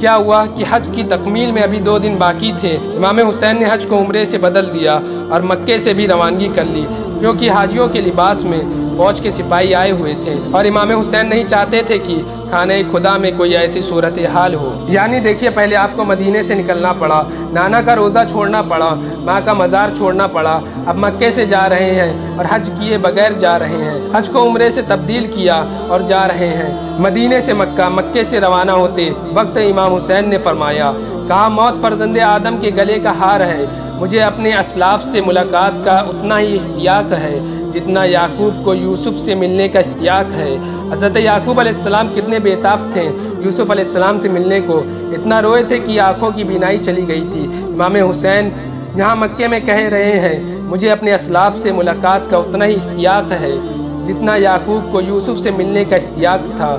کیا ہوا کہ حج کی تکمیل میں ابھی 2 دن باقی تھے۔ امام حسین نے حج کو عمرے سے بدل دیا اور مکے سے بھی روانگی کر لی، کیونکہ حاجیوں کے لباس میں فوج کے سپاہی آئے ہوئے تھے اور امام حسین نہیں چاہتے تھے کہ خانہ خدا میں کوئی ایسی صورتحال ہو۔ یعنی دیکھیے، پہلے آپ کو مدینے سے نکلنا پڑا، نانا کا روزہ چھوڑنا پڑا، ماں کا مزار چھوڑنا پڑا، اب مکے سے جا رہے ہیں اور حج کیے بغیر جا رہے ہیں، حج کو عمرے سے تبدیل کیا اور جا رہے ہیں مدینے سے مکہ۔ مکے سے روانہ ہوتے وقت امام حسین نے فرمایا، کہا موت فرزند آدم کے گلے کا ہار ہے، مجھے اپنے اسلاف سے ملاقات کا اتنا ہی اشتیاق ہے جتنا یعقوب کو یوسف سے ملنے کا اشتیاق ہے۔ حضرت یعقوب علیہ السلام کتنے بے تاب تھے یوسف علیہ السلام سے ملنے کو، اتنا روئے تھے کہ آنکھوں کی بینائی چلی گئی تھی۔ امام حسین یہاں مکے میں کہہ رہے ہیں، مجھے اپنے اسلاف سے ملاقات کا اتنا ہی اشتیاق ہے جتنا یعقوب کو یوسف سے ملنے کا اشتیاق تھا،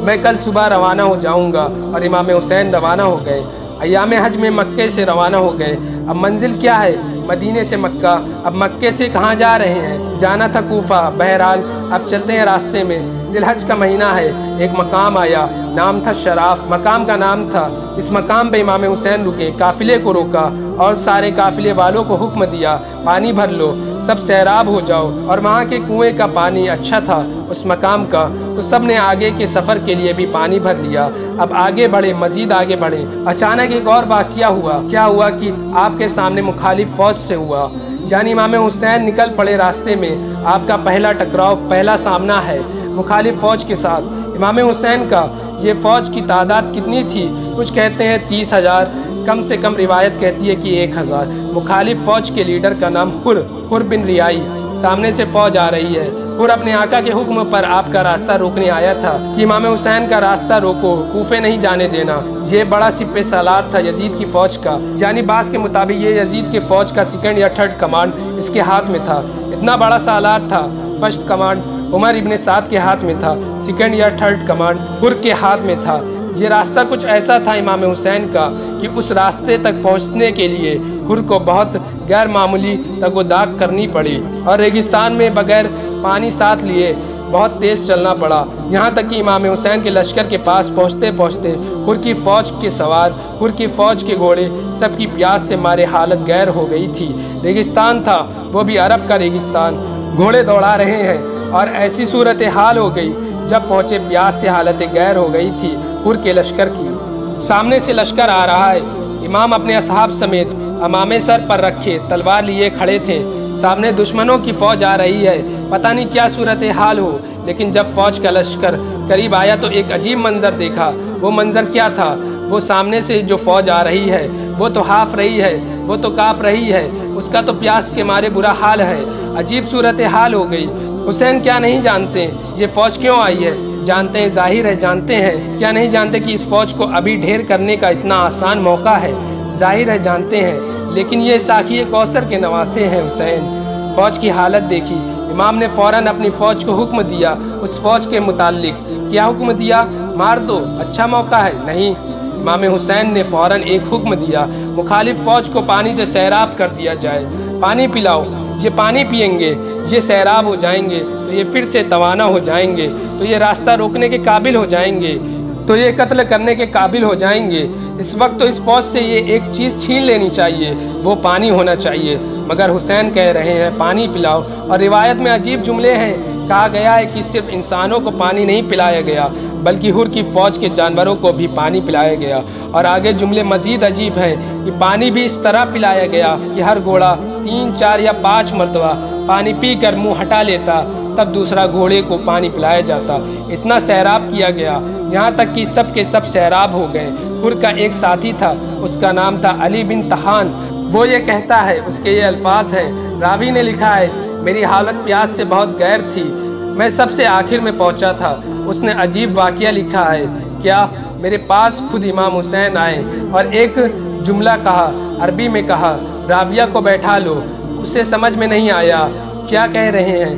میں کل صبح روانہ ہو جاؤں گا۔ اور امام حسین روانہ ہو گئے، ایام حج میں مکے سے روانہ ہو گئے۔ اب منزل کیا ہے؟ مدینے سے مکہ۔ اب مکے سے کہاں جا رہے ہیں؟ جانا تھا کوفہ۔ بہرحال اب چلتے ہیں راستے میں۔ ذی الحج کا مہینہ ہے، ایک مقام آیا، نام تھا شراف، مقام کا نام تھا۔ اس مقام پہ امام حسین رکے، قافلے کو روکا اور سارے قافلے والوں کو حکم دیا، پانی بھر لو، سب سیراب ہو جاؤ۔ اور وہاں کے کنویں کا پانی اچھا تھا اس مقام کا، تو سب نے آگے کے سفر کے لیے بھی پانی بھر لیا۔ اب آگے بڑھے، مزید آگے بڑھے۔ اچانک ایک اور واقعہ ہوا۔ کیا ہوا کہ آپ کے سامنے مخالف فوج سے ہوا، یعنی امام حسین نکل پڑے راستے میں۔ آپ کا پہلا ٹکراؤ، پہلا سامنا ہے مخالف فوج کے ساتھ۔ امام حسین کا یہ فوج کی تعداد کتنی تھی؟ کچھ کہتے ہیں 30,000، کم سے کم روایت کہتی ہے کہ 1,000۔ مخالف فوج کے لیڈر کا نام حر بن ریائی۔ سامنے سے فوج آ رہی ہے۔ حر اپنے آقا کے حکم پر آپ کا راستہ روکنے آیا تھا کہ امام حسین کا راستہ روکو، کوفے نہیں جانے دینا۔ یہ بڑا سپہ سالار تھا یزید کی فوج کا، یعنی بعض کے مطابق یہ یزید کی فوج کا 2nd یا 3rd کمانڈ اس کے ہاتھ میں تھا۔ اتنا بڑا سالار تھا۔ 1st کمانڈ عمر ابن سعد کے ہاتھ میں تھا، 2nd یا 3rd کمانڈ حر کے ہاتھ میں تھا۔ یہ راستہ کچھ ایسا تھا امام حسین کا کہ اس راستے تک پہنچنے کے لیے حر کو بہت غیر معمولی تگ و داغ کرنی پڑی اور ریگستان میں بغیر پانی ساتھ لیے بہت تیز چلنا پڑا، یہاں تک کہ امام حسین کے لشکر کے پاس پہنچتے پہنچتے حر کی فوج کے سوار، حر کی فوج کے گھوڑے سب کی پیاس سے مارے حالت غیر ہو گئی تھی۔ ریگستان تھا، وہ بھی عرب کا ریگستان، گھوڑے دوڑا رہے ہیں اور ایسی صورتحال ہو گئی جب پہنچے پیاس سے حالت غیر ہو گئی تھی حر کے لشکر کی۔ سامنے سے لشکر آ رہا ہے، امام اپنے اصحاب سمیت امامے سر پر رکھے تلوار لیے کھڑے تھے، سامنے دشمنوں کی فوج آ رہی ہے، پتہ نہیں کیا صورتحال ہو۔ لیکن جب فوج کا لشکر قریب آیا تو ایک عجیب منظر دیکھا۔ وہ منظر کیا تھا؟ وہ سامنے سے جو فوج آ رہی ہے وہ تو ہاف رہی ہے، وہ تو کانپ رہی ہے، اس کا تو پیاس کے مارے برا حال ہے۔ عجیب صورتحال ہو گئی۔ حسین کیا نہیں جانتے یہ فوج کیوں آئی ہے؟ جانتے ہیں، ظاہر ہے جانتے ہیں۔ کیا نہیں جانتے کہ اس فوج کو ابھی ڈھیر کرنے کا اتنا آسان موقع ہے؟ ظاہر ہے جانتے ہیں، لیکن یہ ساقی کوثر کے نواسے ہیں حسین۔ فوج کی حالت دیکھی، امام نے فوراً اپنی فوج کو حکم دیا۔ اس فوج کے متعلق کیا حکم دیا؟ مار دو، اچھا موقع ہے؟ نہیں، امام حسین نے فوراً ایک حکم دیا، مخالف فوج کو پانی سے سیراب کر دیا جائے، پانی پلاؤ، یہ پانی پئیں گے، یہ سیراب ہو جائیں گے تو یہ پھر سے توانا ہو جائیں گے، تو یہ راستہ روکنے کے قابل ہو جائیں گے، تو یہ قتل کرنے کے قابل ہو جائیں گے۔ اس وقت تو اس فوج سے یہ ایک چیز چھین لینی چاہیے، وہ پانی ہونا چاہیے، مگر حسین کہہ رہے ہیں پانی پلاؤ۔ اور روایت میں عجیب جملے ہیں، کہا گیا ہے کہ صرف انسانوں کو پانی نہیں پلایا گیا بلکہ حر کی فوج کے جانوروں کو بھی پانی پلایا گیا۔ اور آگے جملے مزید عجیب ہیں کہ پانی بھی اس طرح پلایا گیا کہ ہر گھوڑا 3، 4 یا 5 مرتبہ پانی پی کر منہ ہٹا لیتا، تب دوسرا گھوڑے کو پانی پلایا جاتا۔ اتنا سیراب کیا گیا، یہاں تک کہ سب کے سب سیراب ہو گئے۔ حر کا ایک ساتھی تھا، اس کا نام تھا علی بن طحان۔ وہ یہ کہتا ہے، اس کے یہ الفاظ ہیں، راوی نے لکھا ہے، میری حالت پیاس سے بہت غیر تھی، میں سب سے آخر میں پہنچا تھا۔ اس نے عجیب واقعہ لکھا ہے، کیا میرے پاس خود امام حسین آئے اور ایک جملہ کہا، عربی میں کہا، راویہ کو بیٹھا لو۔ اسے سمجھ میں نہیں آیا کیا کہہ رہے ہیں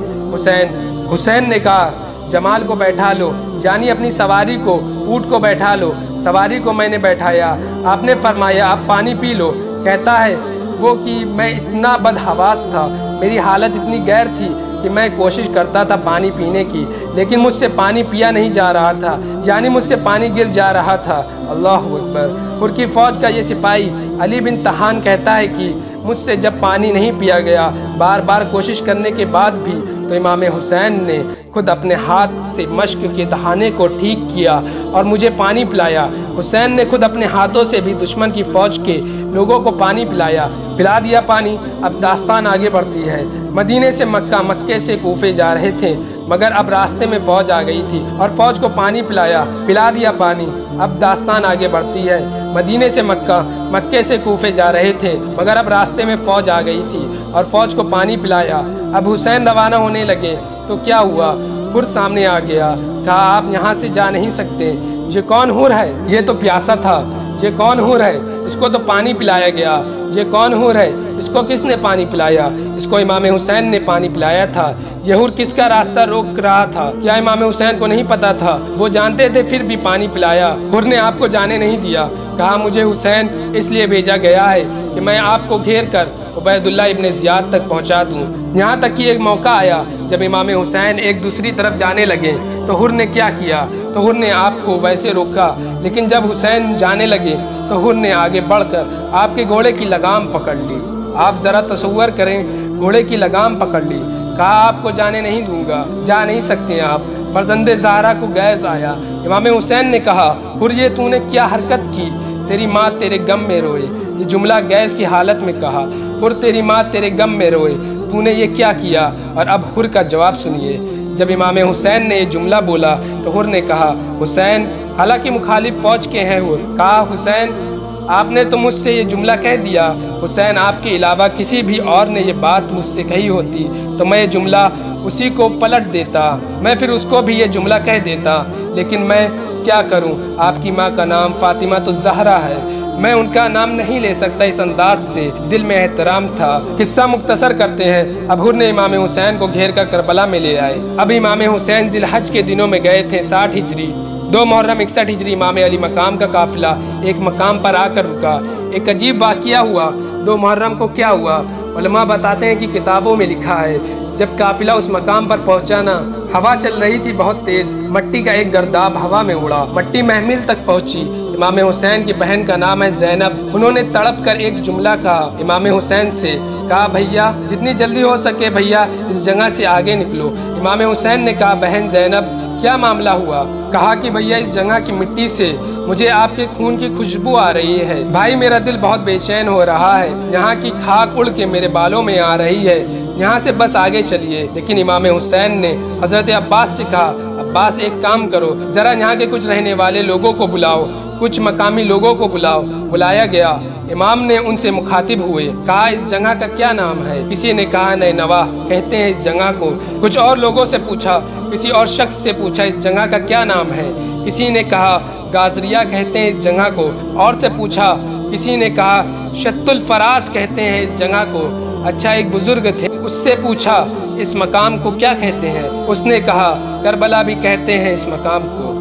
حسین نے کہا جمال کو بیٹھا لو، یعنی اپنی سواری کو، اونٹ کو بیٹھا لو۔ سواری کو میں نے بیٹھایا، آپ نے فرمایا آپ پانی پی لو۔ کہتا ہے وہ کہ میں اتنا بدحواس تھا، میری حالت اتنی غیر تھی کہ میں کوشش کرتا تھا پانی پینے کی، لیکن مجھ سے پانی پیا نہیں جا رہا تھا، یعنی مجھ سے پانی گر جا رہا تھا۔ اللہ اکبر۔ حر کی فوج کا یہ سپاہی علی بن طحان کہتا ہے کہ مجھ سے جب پانی نہیں پیا گیا، بار بار کوشش کرنے کے بعد بھی، تو امام حسین نے خود اپنے ہاتھ سے مشک کے دہانے کو ٹھیک کیا اور مجھے پانی پلایا۔ حسین نے خود اپنے ہاتھوں سے بھی دشمن کی فوج کے لوگوں کو پانی پلا دیا پانی۔ اب داستان آگے بڑھتی ہے۔ مدینے سے مکہ، مکے سے کوفے جا رہے تھے، مگر اب راستے میں فوج آ گئی تھی اور فوج کو پانی پلا دیا پانی۔ اب داستان آگے بڑھتی ہے۔ مدینے سے مکہ، مکے سے کوفے جا رہے تھے، مگر اب راستے میں فوج آ گئی تھی اور فوج کو پانی پلایا۔ اب حسین روانہ ہونے لگے تو کیا ہوا؟ حر سامنے آ گیا، کہا آپ یہاں سے جا نہیں سکتے۔ یہ کون حر ہے؟ یہ تو پیاسا تھا۔ یہ کون حر ہے؟ اس کو تو پانی پلایا گیا۔ یہ کون حر ہے؟ اس کو کس نے پانی پلایا؟ اس کو امام حسین نے پانی پلایا تھا۔ یہ حر کس کا راستہ روک رہا تھا؟ کیا امام حسین کو نہیں پتا تھا؟ وہ جانتے تھے پھر بھی پانی پلایا۔ حر نے آپ کو جانے نہیں دیا، کہا مجھے حسین اس لیے بھیجا گیا ہے کہ میں آپ کو گھیر کر عبید اللہ ابن زیاد تک پہنچا دوں۔ یہاں تک کہ ایک موقع آیا جب امام حسین ایک دوسری طرف جانے لگے تو حر نے کیا کیا؟ تو حر نے آپ کو ویسے روکا، لیکن جب حسین جانے لگے تو حر نے آگے بڑھ کر آپ کے گھوڑے کی لگام پکڑ لی۔ آپ ذرا تصور کریں، گھوڑے کی لگام پکڑ لی، کہا آپ کو جانے نہیں دوں گا، جا نہیں سکتے آپ۔ فرزند زہرا کو گیس آیا۔ امام حسین نے کہا، حر یہ تو نے کیا حرکت کی؟ تیری ماں تیرے غم میں روئے۔ یہ جملہ گیس کی حالت میں کہا، حر تیری ماں تیرے غم میں روئے، تو نے یہ کیا کیا؟ اور اب حر کا جواب سنیے۔ جب امام حسین نے یہ جملہ بولا تو حر نے کہا، حسین، حالانکہ مخالف فوج کے ہیں حر، کہا حسین آپ نے تو مجھ سے یہ جملہ کہہ دیا۔ حسین آپ کے علاوہ کسی بھی اور نے یہ بات مجھ سے کہی ہوتی تو میں یہ جملہ اسی کو پلٹ دیتا، میں پھر اس کو بھی یہ جملہ کہہ دیتا، لیکن میں کیا کروں؟ آپ کی ماں کا نام فاطمہ الزہرا ہے، میں ان کا نام نہیں لے سکتا۔ اس انداز سے دل میں احترام تھا۔ قصہ مختصر کرتے ہیں۔ اب حر نے امام حسین کو گھیر کر کربلا میں لے آئے۔ اب امام حسین ذی الحج کے دنوں میں گئے تھے 60 ہجری، 2 محرم 61 ہجری امام علی مقام کا قافلہ ایک مقام پر آ کر رکا۔ ایک عجیب واقعہ ہوا۔ 2 محرم کو کیا ہوا؟ علماء بتاتے ہیں کہ کتابوں میں لکھا ہے، جب قافلہ اس مقام پر پہنچا نا، ہوا چل رہی تھی بہت تیز، مٹی کا ایک گرداب ہوا میں اڑا، مٹی محمل تک پہنچی۔ امام حسین کی بہن کا نام ہے زینب، انہوں نے تڑپ کر ایک جملہ کہا امام حسین سے، کہا بھیا جتنی جلدی ہو سکے بھیا اس جگہ سے آگے نکلو۔ امام حسین نے کہا بہن زینب کیا معاملہ ہوا؟ کہا کہ بھیا اس جگہ کی مٹی سے مجھے آپ کے خون کی خوشبو آ رہی ہے، بھائی میرا دل بہت بے چین ہو رہا ہے، یہاں کی خاک اڑ کے میرے بالوں میں آ رہی ہے، یہاں سے بس آگے چلیے۔ لیکن امام حسین نے حضرت عباس سے کہا، عباس ایک کام کرو، ذرا یہاں کے کچھ رہنے والے لوگوں کو بلاؤ، کچھ مقامی لوگوں کو بلاؤ۔ بلایا گیا، امام نے ان سے مخاطب ہوئے، کہا اس جگہ کا کیا نام ہے؟ کسی نے کہا نینوا کہتے ہیں اس جگہ کو۔ کچھ اور لوگوں سے پوچھا، کسی اور شخص سے پوچھا اس جگہ کا کیا نام ہے؟ کسی نے کہا گازریہ کہتے ہیں اس جگہ کو، اور سے پوچھا، کسی نے کہا شت الفراز کہتے ہیں اس جگہ کو۔ اچھا ایک بزرگ تھے، اس سے پوچھا اس مقام کو کیا کہتے ہیں؟ اس نے کہا کربلا بھی کہتے ہیں اس مقام کو۔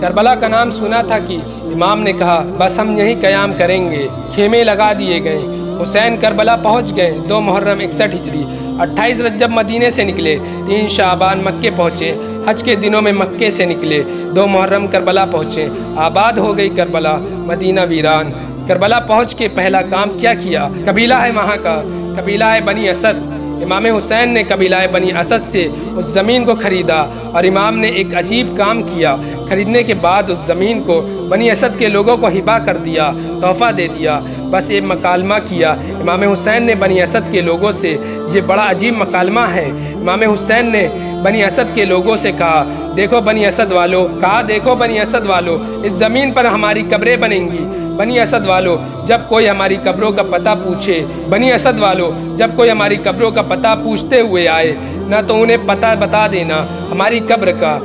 کربلا کا نام سنا تھا کہ امام نے کہا بس ہم یہیں قیام کریں گے۔ خیمے لگا دیے گئے، حسین کربلا پہنچ گئے۔ 2 محرم 61 ہجری، 28 رجب مدینے سے نکلے، 3 شعبان مکے پہنچے۔ حج کے دنوں میں مکے سے نکلے، 2 محرم کربلا پہنچے۔ آباد ہو گئی کربلا، مدینہ ویران۔ کربلا پہنچ کے پہلا کام کیا کیا؟ قبیلہ ہے وہاں کا، قبیلہ ہے بنی اسد۔ امام حسین نے قبیلہ بنی اسد سے اس زمین کو خریدا، اور امام نے ایک عجیب کام کیا۔ خریدنے کے بعد اس زمین کو بنی اسد کے لوگوں کو ہبہ کر دیا، تحفہ دے دیا۔ بس ایک مکالمہ کیا امام حسین نے بنی اسد کے لوگوں سے، یہ بڑا عجیب مکالمہ ہے۔ امام حسین نے بنی اسد کے لوگوں سے کہا دیکھو بنی اسد والو، کہا دیکھو بنی اسد والو، اس زمین پر ہماری قبریں بنیں گی۔ بنی اسد والو جب کوئی ہماری قبروں کا پتہ پوچھے، بنی اسد والو جب کوئی ہماری قبروں کا پتہ پوچھتے ہوئے آئے، نہ تو انہیں پتہ بتا دینا ہماری قبر کا،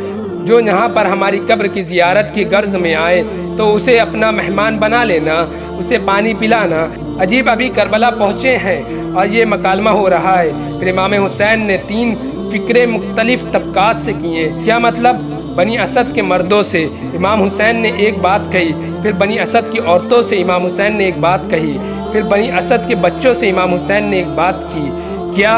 جو یہاں پر ہماری قبر کی زیارت کی غرض میں آئے تو اسے اپنا مہمان بنا لینا، اسے پانی پلانا۔ عجیب ابھی کربلا پہنچے ہیں اور یہ مکالمہ ہو رہا ہے۔ پھر امام حسین نے 3 فکرے مختلف طبقات سے کیے۔ کیا مطلب؟ بنی اسد کے مردوں سے امام حسین نے ایک بات کہی، پھر بنی اسد کی عورتوں سے امام حسین نے ایک بات کہی، پھر بنی اسد کے بچوں سے امام حسین نے ایک بات کی۔ کیا؟